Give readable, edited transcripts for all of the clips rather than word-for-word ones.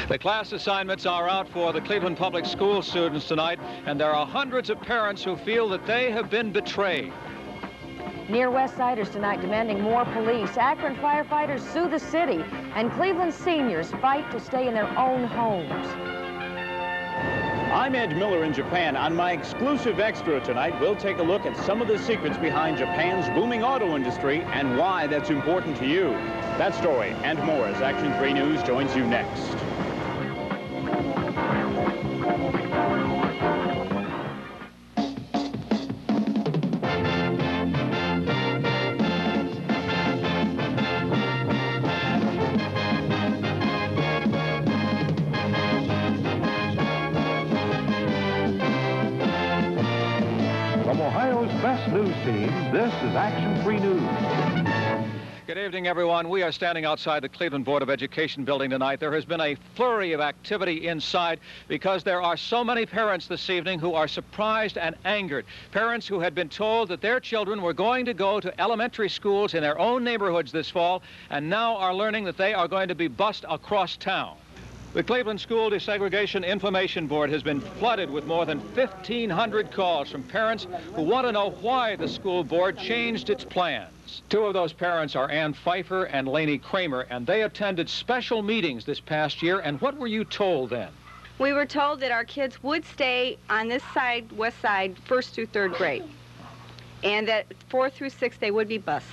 The class assignments are out for the Cleveland Public School students tonight, and there are hundreds of parents who feel that they have been betrayed. Near West Siders tonight demanding more police. Akron firefighters sue the city, and Cleveland seniors fight to stay in their own homes. I'm Ed Miller in Japan. On my exclusive extra tonight, we'll take a look at some of the secrets behind Japan's booming auto industry and why that's important to you. That story and more as Action 3 News joins you next. From Ohio's best news team, this is Action 3 News. Good evening, everyone. We are standing outside the Cleveland Board of Education building tonight. There has been a flurry of activity inside because there are so many parents this evening who are surprised and angered. Parents who had been told that their children were going to go to elementary schools in their own neighborhoods this fall, and now are learning that they are going to be bused across town. The Cleveland School Desegregation Information Board has been flooded with more than 1,500 calls from parents who want to know why the school board changed its plans. Two of those parents are Ann Pfeiffer and Laney Kramer, and they attended special meetings this past year. And what were you told then? We were told that our kids would stay on this side, west side, 1st through 3rd grade, and that 4th through 6th they would be bused,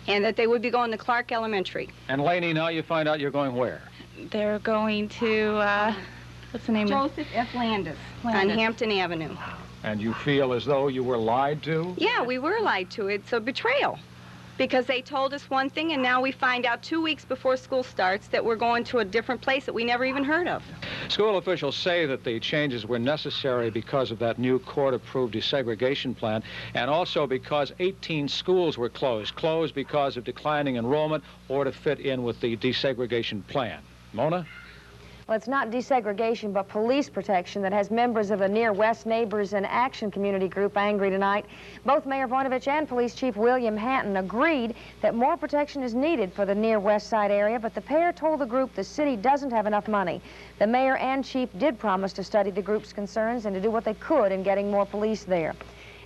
and that they would be going to Clark Elementary. And Laney, now you find out you're going where? They're going to, what's the name Joseph F. Landis on Hampton Avenue. And you feel as though you were lied to? Yeah, we were lied to. It's a betrayal. Because they told us one thing, and now we find out 2 weeks before school starts that we're going to a different place that we never even heard of. School officials say that the changes were necessary because of that new court-approved desegregation plan, and also because 18 schools were closed because of declining enrollment or to fit in with the desegregation plan. Mona? Well, it's not desegregation, but police protection that has members of the Near West Neighbors and Action community group angry tonight. Both Mayor Voinovich and Police Chief William Hanton agreed that more protection is needed for the Near West Side area, but the pair told the group the city doesn't have enough money. The mayor and chief did promise to study the group's concerns and to do what they could in getting more police there.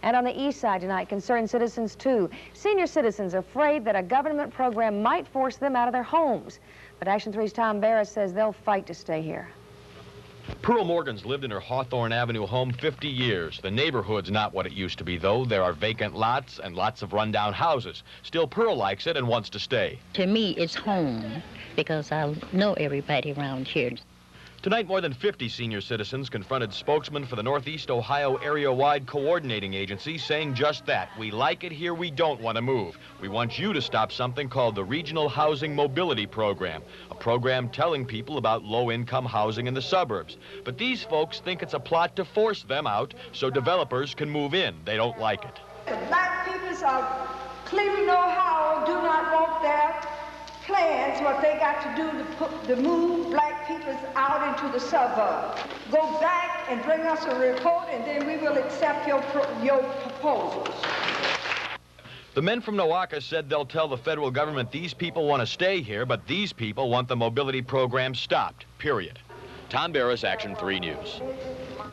And on the east side tonight, concerned citizens too. Senior citizens are afraid that a government program might force them out of their homes. But Action 3's Tom Barris says they'll fight to stay here. Pearl Morgan's lived in her Hawthorne Avenue home 50 years. The neighborhood's not what it used to be, though. There are vacant lots and lots of rundown houses. Still, Pearl likes it and wants to stay. To me, it's home because I know everybody around here. Tonight, more than 50 senior citizens confronted spokesmen for the Northeast Ohio Area-Wide Coordinating Agency saying just that. We like it here, we don't want to move. We want you to stop something called the Regional Housing Mobility Program, a program telling people about low-income housing in the suburbs. But these folks think it's a plot to force them out so developers can move in. They don't like it. The black peoples of Cleveland, Ohio do not want their plans, what they got to do to move black peoples out into the suburbs. Go back and bring us a report, and then we will accept your proposals. The men from Nowaka said they'll tell the federal government these people want to stay here, but these people want the mobility program stopped, period. Tom Barris, Action 3 News.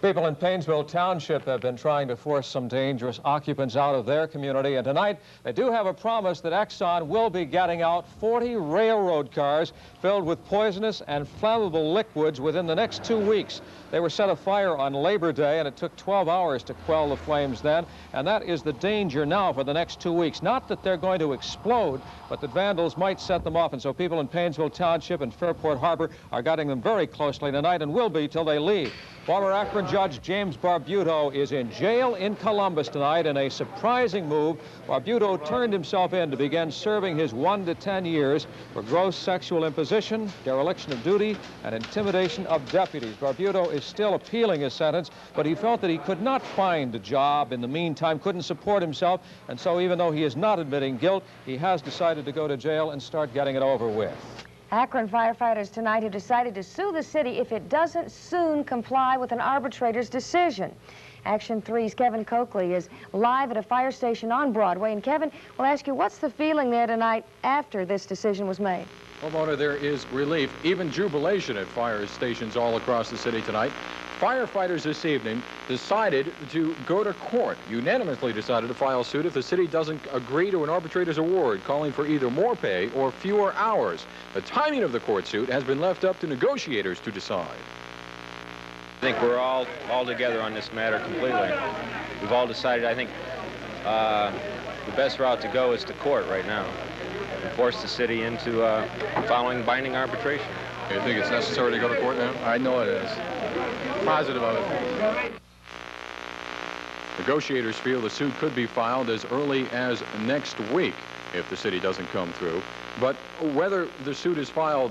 People in Paynesville Township have been trying to force some dangerous occupants out of their community, and tonight they do have a promise that Exxon will be getting out 40 railroad cars filled with poisonous and flammable liquids within the next 2 weeks. They were set afire on Labor Day, and it took 12 hours to quell the flames then, and that is the danger now for the next 2 weeks. Not that they're going to explode, but that vandals might set them off, and so people in Paynesville Township and Fairport Harbor are guarding them very closely tonight and will be till they leave. Former Akron Judge James Barbuto is in jail in Columbus tonight in a surprising move. Barbuto turned himself in to begin serving his 1 to 10 years for gross sexual imposition, dereliction of duty, and intimidation of deputies. Barbuto is still appealing his sentence, but he felt that he could not find a job in the meantime, couldn't support himself, and so even though he is not admitting guilt, he has decided to go to jail and start getting it over with. Akron firefighters tonight have decided to sue the city if it doesn't soon comply with an arbitrator's decision. Action 3's Kevin Coakley is live at a fire station on Broadway. And Kevin, we'll ask you, what's the feeling there tonight after this decision was made? Homeowner, there is relief, even jubilation at fire stations all across the city tonight. Firefighters this evening decided to go to court, unanimously decided to file suit if the city doesn't agree to an arbitrator's award calling for either more pay or fewer hours. The timing of the court suit has been left up to negotiators to decide. I think we're all together on this matter completely. We've all decided, I think, the best route to go is to court right now and force the city into following binding arbitration. You think it's necessary to go to court now? I know it is. Positive of it. Negotiators feel the suit could be filed as early as next week if the city doesn't come through. But whether the suit is filed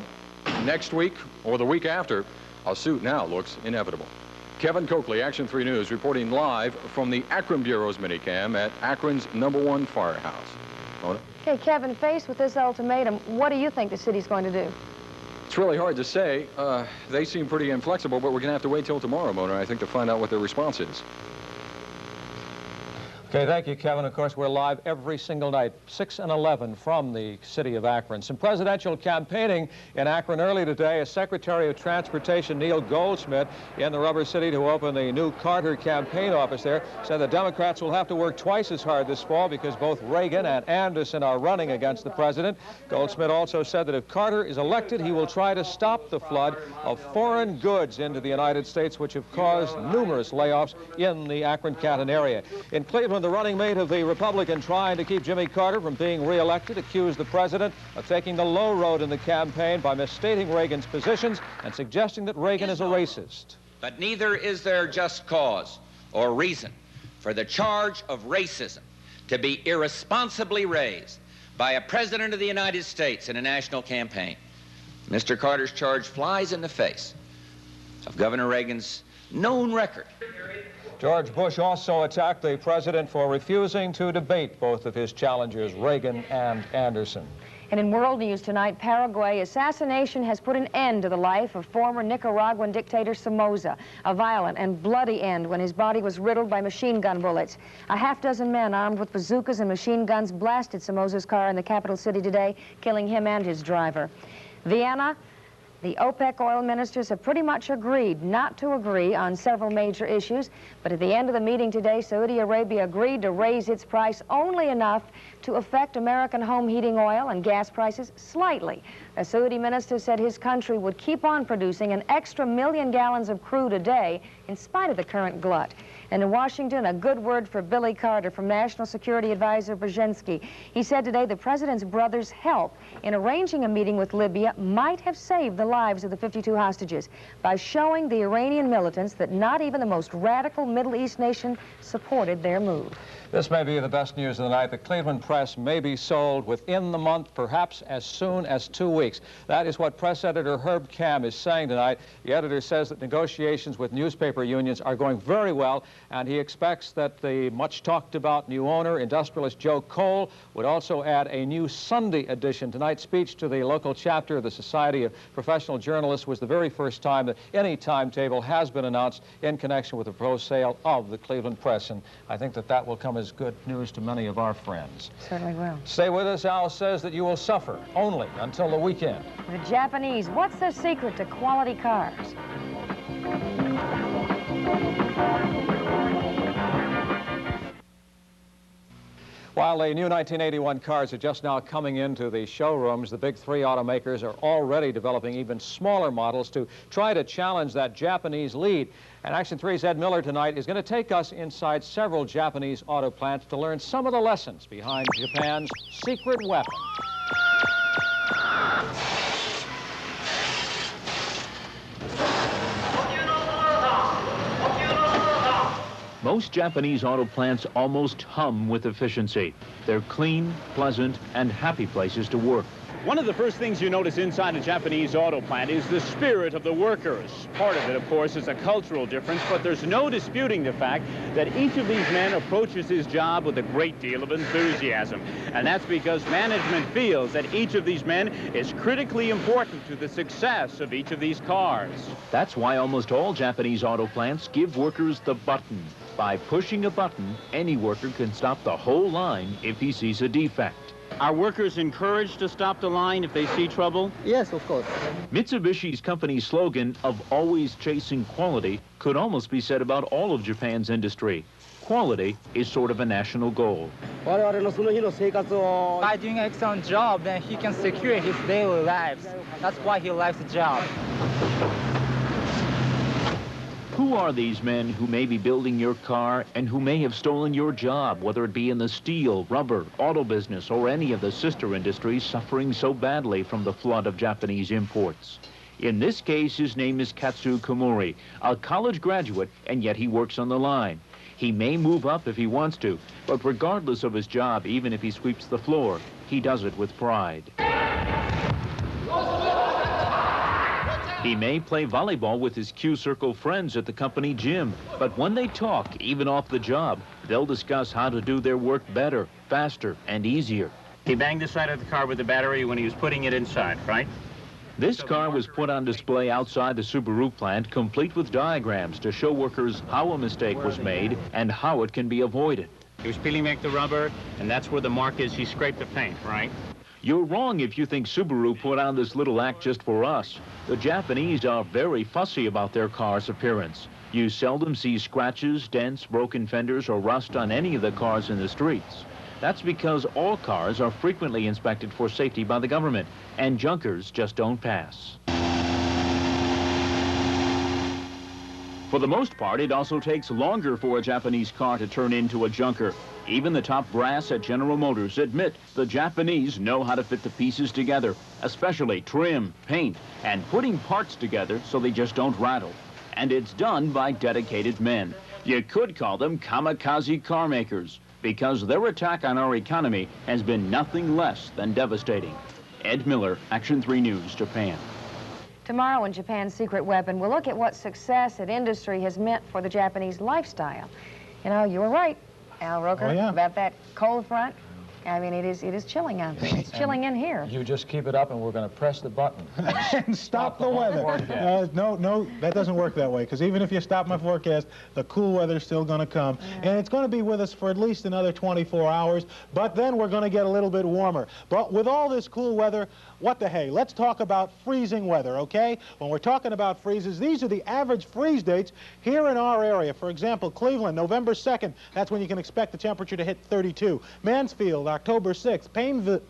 next week or the week after, a suit now looks inevitable. Kevin Coakley, Action 3 News, reporting live from the Akron Bureau's minicam at Akron's #1 firehouse. Mona? Okay, Kevin, faced with this ultimatum, what do you think the city's going to do? It's really hard to say. They seem pretty inflexible, but we're going to have to wait till tomorrow, Mona, I think, to find out what their response is. Okay, thank you, Kevin. Of course, we're live every single night, 6 and 11, from the city of Akron. Some presidential campaigning in Akron early today as Secretary of Transportation Neil Goldsmith in the rubber city to open the new Carter campaign office there said the Democrats will have to work twice as hard this fall because both Reagan and Anderson are running against the president. Goldsmith also said that if Carter is elected, he will try to stop the flood of foreign goods into the United States, which have caused numerous layoffs in the Akron-Canton area. In Cleveland, the running mate of the Republican trying to keep Jimmy Carter from being reelected accused the president of taking the low road in the campaign by misstating Reagan's positions and suggesting that Reagan is a racist. But neither is there just cause or reason for the charge of racism to be irresponsibly raised by a president of the United States in a national campaign. Mr. Carter's charge flies in the face of Governor Reagan's known record. George Bush also attacked the president for refusing to debate both of his challengers, Reagan and Anderson. And in world news tonight, Paraguay assassination has put an end to the life of former Nicaraguan dictator Somoza, a violent and bloody end when his body was riddled by machine gun bullets. A half-dozen men armed with bazookas and machine guns blasted Somoza's car in the capital city today, killing him and his driver. Vienna. The OPEC oil ministers have pretty much agreed not to agree on several major issues, but at the end of the meeting today, Saudi Arabia agreed to raise its price only enough to affect American home heating oil and gas prices slightly. A Saudi minister said his country would keep on producing an extra 1 million gallons of crude a day in spite of the current glut. And in Washington, a good word for Billy Carter from National Security Advisor Brzezinski. He said today the president's brother's help in arranging a meeting with Libya might have saved the lives of the 52 hostages by showing the Iranian militants that not even the most radical Middle East nation supported their move. This may be the best news of the night. The Cleveland Press may be sold within the month, perhaps as soon as 2 weeks. That is what press editor Herb Camm is saying tonight. The editor says that negotiations with newspaper unions are going very well, and he expects that the much-talked-about new owner, industrialist Joe Cole, would also add a new Sunday edition. Tonight's speech to the local chapter of the Society of Professional Journalists was the very first time that any timetable has been announced in connection with the proposed sale of the Cleveland Press, and I think that that will come as good news to many of our friends. Certainly will. Stay with us. Al says that you will suffer only until the weekend. The Japanese, what's their secret to quality cars? While the new 1981 cars are just now coming into the showrooms, the big three automakers are already developing even smaller models to try to challenge that Japanese lead. And Action 3's Ed Miller tonight is going to take us inside several Japanese auto plants to learn some of the lessons behind Japan's secret weapon. Most Japanese auto plants almost hum with efficiency. They're clean, pleasant, and happy places to work. One of the first things you notice inside a Japanese auto plant is the spirit of the workers. Part of it, of course, is a cultural difference, but there's no disputing the fact that each of these men approaches his job with a great deal of enthusiasm. And that's because management feels that each of these men is critically important to the success of each of these cars. That's why almost all Japanese auto plants give workers the button. By pushing a button, any worker can stop the whole line if he sees a defect. Are workers encouraged to stop the line if they see trouble? Yes, of course. Mitsubishi's company slogan of always chasing quality could almost be said about all of Japan's industry. Quality is sort of a national goal. By doing an excellent job, then he can secure his daily lives. That's why he likes the job. Who are these men who may be building your car and who may have stolen your job, whether it be in the steel, rubber, auto business, or any of the sister industries suffering so badly from the flood of Japanese imports? In this case, his name is Katsu Komori, a college graduate, and yet he works on the line. He may move up if he wants to, but regardless of his job, even if he sweeps the floor, he does it with pride. He may play volleyball with his Q-Circle friends at the company gym, but when they talk, even off the job, they'll discuss how to do their work better, faster, and easier. He banged the side of the car with the battery when he was putting it inside, right? This car was put on display outside the Subaru plant, complete with diagrams to show workers how a mistake was made and how it can be avoided. He was peeling back the rubber, and that's where the mark is. He scraped the paint, right? You're wrong if you think Subaru put on this little act just for us. The Japanese are very fussy about their car's appearance. You seldom see scratches, dents, broken fenders, or rust on any of the cars in the streets. That's because all cars are frequently inspected for safety by the government, and junkers just don't pass. For the most part, it also takes longer for a Japanese car to turn into a junker. Even the top brass at General Motors admit the Japanese know how to fit the pieces together, especially trim, paint, and putting parts together so they just don't rattle. And it's done by dedicated men. You could call them kamikaze car makers, because their attack on our economy has been nothing less than devastating. Ed Miller, Action 3 News, Japan. Tomorrow in Japan's Secret Weapon, we'll look at what success at industry has meant for the Japanese lifestyle. You know, you were right, Al Roker, about that cold front. I mean, it is chilling out there. It's chilling in here. You just keep it up, and we're going to press the button. And stop the weather. No, that doesn't work that way, because even if you stop my forecast, the cool weather's still going to come. Yeah. And it's going to be with us for at least another 24 hours, but then we're going to get a little bit warmer. But with all this cool weather, what the hey? Let's talk about freezing weather, okay? When we're talking about freezes, these are the average freeze dates here in our area. For example, Cleveland, November 2nd, that's when you can expect the temperature to hit 32. Mansfield, October 6th.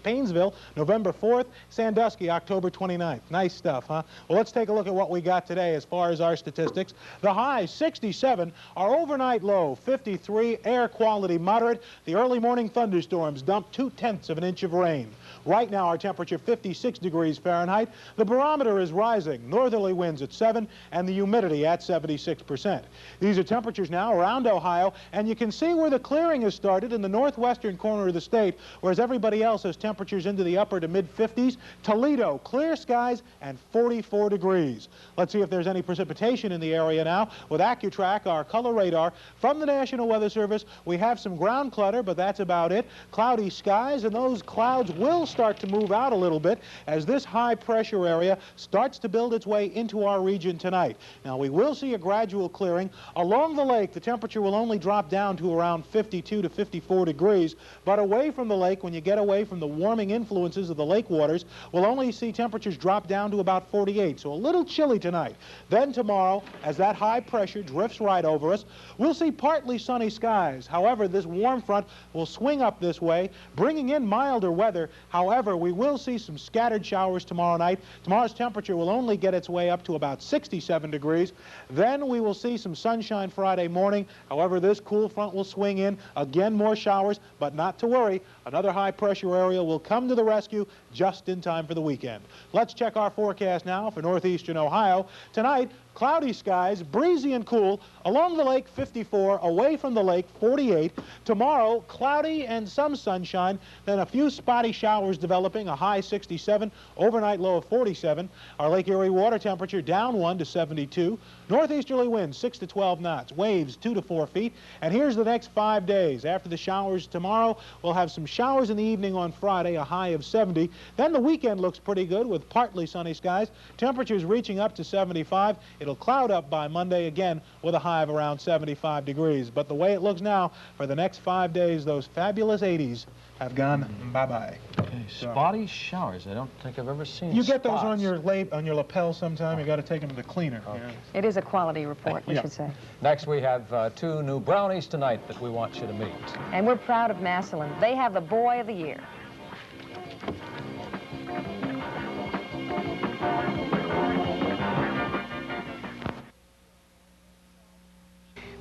Painesville, November 4th. Sandusky, October 29th. Nice stuff, huh? Well, let's take a look at what we got today as far as our statistics. The high, 67. Our overnight low, 53. Air quality, moderate. The early morning thunderstorms dumped 0.2 of an inch of rain. Right now, our temperature 56 degrees Fahrenheit. The barometer is rising. Northerly winds at 7 and the humidity at 76%. These are temperatures now around Ohio, and you can see where the clearing has started in the northwestern corner of the state, whereas everybody else has temperatures into the upper to mid-50s. Toledo, clear skies and 44 degrees. Let's see if there's any precipitation in the area now. With AccuTrack, our color radar from the National Weather Service, we have some ground clutter, but that's about it. Cloudy skies, and those clouds will start to move out a little bit as this high pressure area starts to build its way into our region tonight. Now, we will see a gradual clearing. Along the lake, the temperature will only drop down to around 52 to 54 degrees, but away from the lake, when you get away from the warming influences of the lake waters, we'll only see temperatures drop down to about 48, so a little chilly tonight. Then tomorrow, as that high pressure drifts right over us, we'll see partly sunny skies. However, this warm front will swing up this way, bringing in milder weather. However, we will see some scattered showers tomorrow night. Tomorrow's temperature will only get its way up to about 67 degrees. Then we will see some sunshine Friday morning. However, this cool front will swing in. Again, more showers, but not to worry. Another high pressure area will come to the rescue just in time for the weekend. Let's check our forecast now for northeastern Ohio. Tonight, cloudy skies, breezy and cool. Along the lake, 54. Away from the lake, 48. Tomorrow, cloudy and some sunshine. Then a few spotty showers developing, a high 67. Overnight low of 47. Our Lake Erie water temperature down 1 to 72. Northeasterly winds 6 to 12 knots. Waves 2 to 4 feet. And here's the next 5 days. After the showers tomorrow, we'll have some showers in the evening on Friday, a high of 70. Then the weekend looks pretty good with partly sunny skies. Temperatures reaching up to 75. It'll cloud up by Monday again with a high of around 75 degrees. But the way it looks now for the next 5 days, those fabulous 80s have gone bye-bye. Okay, spotty showers. I don't think I've ever seen You get those spots. on your lapel sometime. You got to take them to the cleaner. Okay. Yeah. It is a quality report, we should say. Next, we have 2 new brownies tonight that we want you to meet. And we're proud of Massillon. They have the Boy of the Year.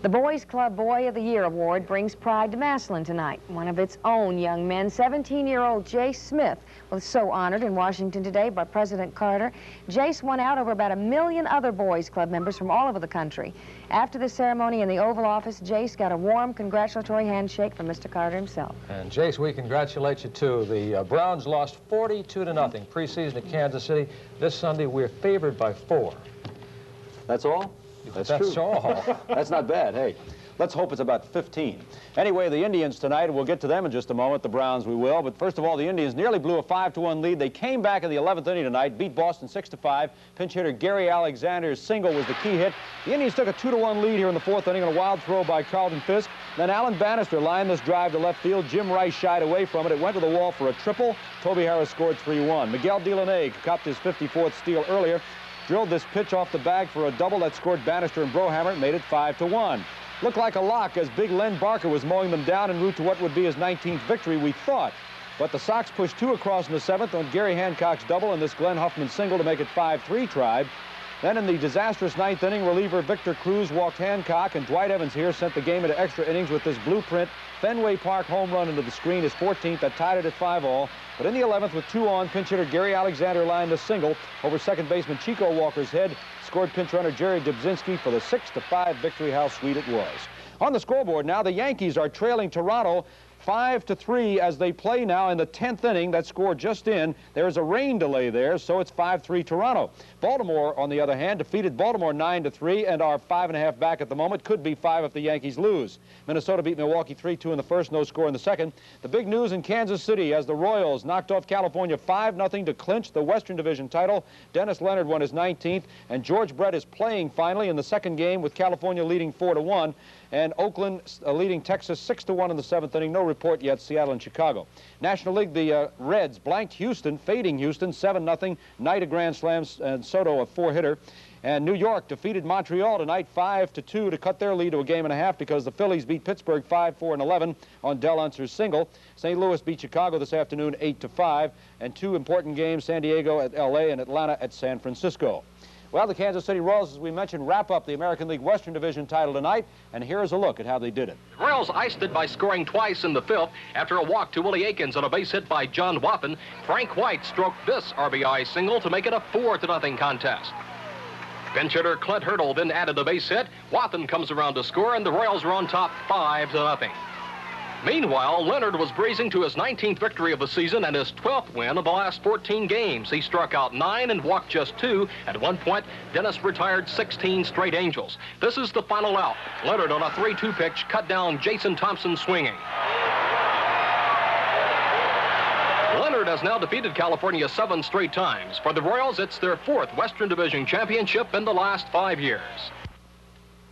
The Boys Club Boy of the Year Award brings pride to Massillon tonight. One of its own young men, 17-year-old Jace Smith, was so honored in Washington today by President Carter. Jace won out over about 1 million other Boys Club members from all over the country. After the ceremony in the Oval Office, Jace got a warm congratulatory handshake from Mr. Carter himself. And Jace, we congratulate you too. The Browns lost 42-0 preseason at Kansas City. This Sunday, we're favored by 4. That's all? That's true. all. That's not bad. Hey, let's hope it's about 15. Anyway, the Indians tonight, we'll get to them in just a moment. The Browns we will. But first of all, the Indians nearly blew a 5-1 lead. They came back in the 11th inning tonight, beat Boston 6-5. Pinch hitter Gary Alexander's single was the key hit. The Indians took a 2-1 lead here in the 4th inning on a wild throw by Carlton Fisk. Then Alan Bannister lined this drive to left field. Jim Rice shied away from it. It went to the wall for a triple. Toby Harris scored 3-1. Miguel Delaney copped his 54th steal earlier. Drilled this pitch off the bag for a double that scored Bannister and Brohammer. Made it 5-1. Looked like a lock as big Len Barker was mowing them down en route to what would be his 19th victory, we thought. But the Sox pushed 2 across in the 7th on Gary Hancock's double and this Glenn Huffman single to make it 5-3 Tribe. Then in the disastrous 9th inning, reliever Victor Cruz walked Hancock, and Dwight Evans here sent the game into extra innings with this blueprint Fenway Park home run into the screen, his 14th, that tied it at 5-all. But in the 11th, with 2 on, pinch hitter Gary Alexander lined a single over second baseman Chico Walker's head, scored pinch runner Jerry Dubzinski for the 6-5 victory. How sweet it was. On the scoreboard now, the Yankees are trailing Toronto 5-3 as they play now in the 10th inning. That score just in. There's a rain delay there, so it's 5-3 Toronto. Baltimore, on the other hand, defeated Baltimore 9-3 and are 5.5 back at the moment. Could be 5 if the Yankees lose. Minnesota beat Milwaukee 3-2 in the first, no score in the second. The big news in Kansas City as the Royals knocked off California 5-0 to clinch the Western Division title. Dennis Leonard won his 19th, and George Brett is playing finally in the second game with California leading 4-1. And Oakland leading Texas 6-1 in the 7th inning. No report yet, Seattle and Chicago. National League, the Reds blanked Houston, fading Houston 7-0. Knight a grand slam and Soto a 4-hitter. And New York defeated Montreal tonight 5-2 to cut their lead to a game and a half because the Phillies beat Pittsburgh 5-4 and 11 on Del Unser's single. St. Louis beat Chicago this afternoon 8-5. And 2 important games, San Diego at L.A. and Atlanta at San Francisco. Well, the Kansas City Royals, as we mentioned, wrap up the American League Western Division title tonight, and here's a look at how they did it. The Royals iced it by scoring twice in the 5th after a walk to Willie Aikens on a base hit by John Waffen. Frank White stroked this RBI single to make it a 4-0 contest. Pinch hitter Clint Hurdle then added a base hit. Waffen comes around to score, and the Royals are on top 5-0. Meanwhile, Leonard was breezing to his 19th victory of the season and his 12th win of the last 14 games. He struck out 9 and walked just 2. At one point, Dennis retired 16 straight Angels. This is the final out. Leonard on a 3-2 pitch cut down Jason Thompson swinging. Leonard has now defeated California 7 straight times. For the Royals, it's their 4th Western Division championship in the last 5 years.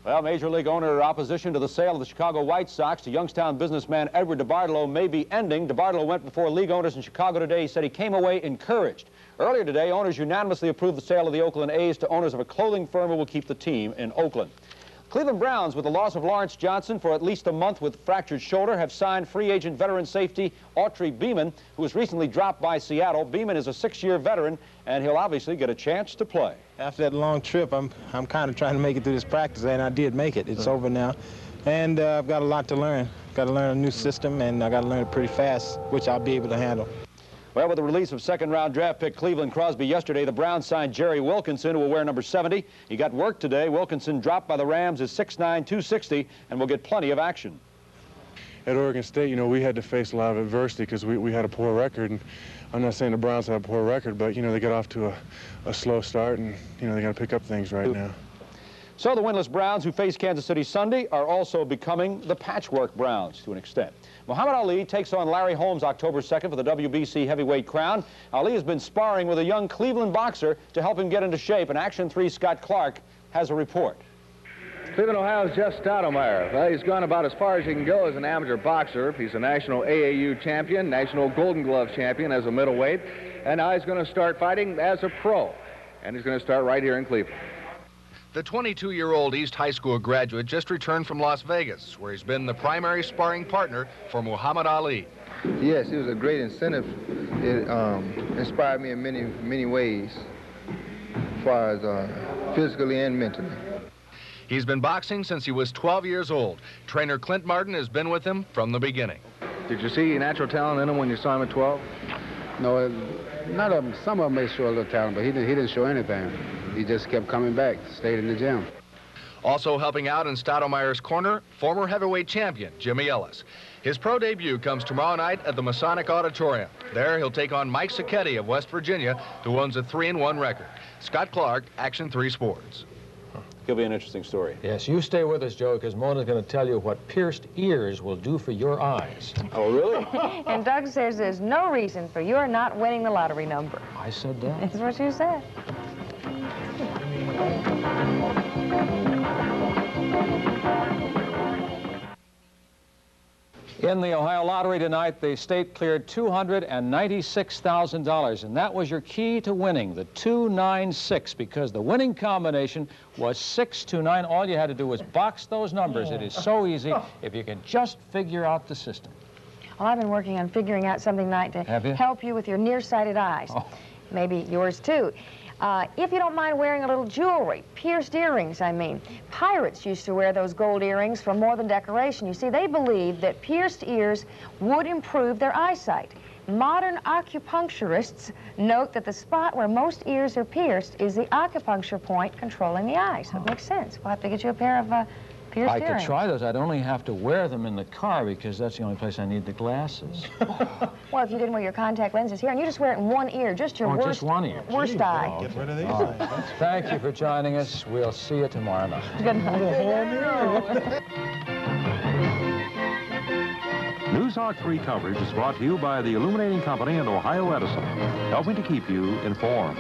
Well, Major League owner opposition to the sale of the Chicago White Sox to Youngstown businessman Edward DeBartolo may be ending. DeBartolo went before league owners in Chicago today. He said he came away encouraged. Earlier today, owners unanimously approved the sale of the Oakland A's to owners of a clothing firm who will keep the team in Oakland. Cleveland Browns, with the loss of Lawrence Johnson for at least a month with fractured shoulder, have signed free agent veteran safety Autry Beeman, who was recently dropped by Seattle. Beeman is a 6-year veteran, and he'll obviously get a chance to play. After that long trip, I'm kind of trying to make it through this practice, and I did make it. It's over now, and I've got a lot to learn. Got to learn a new system, and I got to learn it pretty fast, which I'll be able to handle. Well, with the release of second-round draft pick Cleveland Crosby yesterday, the Browns signed Jerry Wilkinson, who will wear number 70. He got work today. Wilkinson dropped by the Rams is 6'9", 260, and will get plenty of action. At Oregon State, you know, we had to face a lot of adversity because we had a poor record. And I'm not saying the Browns have a poor record, but, you know, they got off to a slow start, and, you know, they got to pick up things right now. So the winless Browns who face Kansas City Sunday are also becoming the patchwork Browns to an extent. Muhammad Ali takes on Larry Holmes October 2nd for the WBC heavyweight crown. Ali has been sparring with a young Cleveland boxer to help him get into shape, and Action 3's Scott Clark has a report. Cleveland, Ohio's Jeff Stoudemire. Well, he's gone about as far as he can go as an amateur boxer. He's a national AAU champion, national Golden Glove champion as a middleweight, and now he's going to start fighting as a pro, and he's going to start right here in Cleveland. The 22-year-old East High School graduate just returned from Las Vegas, where he's been the primary sparring partner for Muhammad Ali. Yes, it was a great incentive. It inspired me in many ways, as far as physically and mentally. He's been boxing since he was 12 years old. Trainer Clint Martin has been with him from the beginning. Did you see natural talent in him when you saw him at 12? No, none of them. Some of them may show a little talent, but he didn't show anything. He just kept coming back, stayed in the gym. Also helping out in Stoudemire's corner, former heavyweight champion Jimmy Ellis. His pro debut comes tomorrow night at the Masonic Auditorium. There he'll take on Mike Sacchetti of West Virginia, who owns a 3-1 record. Scott Clark, Action 3 Sports. It'll be an interesting story. Yes, you stay with us, Joe, because Mona's going to tell you what pierced ears will do for your eyes. Oh, really? And Doug says there's no reason for your not winning the lottery number. I said that. That's what you said. In the Ohio lottery tonight, the state cleared $296,000, and that was your key to winning, the 296, because the winning combination was 629. All you had to do was box those numbers. It is so easy if you can just figure out the system. Well, I've been working on figuring out something tonight to help you with your nearsighted eyes. Oh. Maybe yours, too. If you don't mind wearing a little jewelry, pierced earrings, I mean. Pirates used to wear those gold earrings for more than decoration. You see, they believed that pierced ears would improve their eyesight. Modern acupuncturists note that the spot where most ears are pierced is the acupuncture point controlling the eye. So it makes sense. We'll have to get you a pair of pierced I earrings. could try those. I'd only have to wear them in the car because that's the only place I need the glasses. Well, if you didn't wear your contact lenses here, and you just wear it in one ear, just your just one ear. worst eye. Get rid of these. Thank you for joining us. We'll see you tomorrow night. Good night. News Talk 3 coverage is brought to you by the Illuminating Company and Ohio Edison, helping to keep you informed.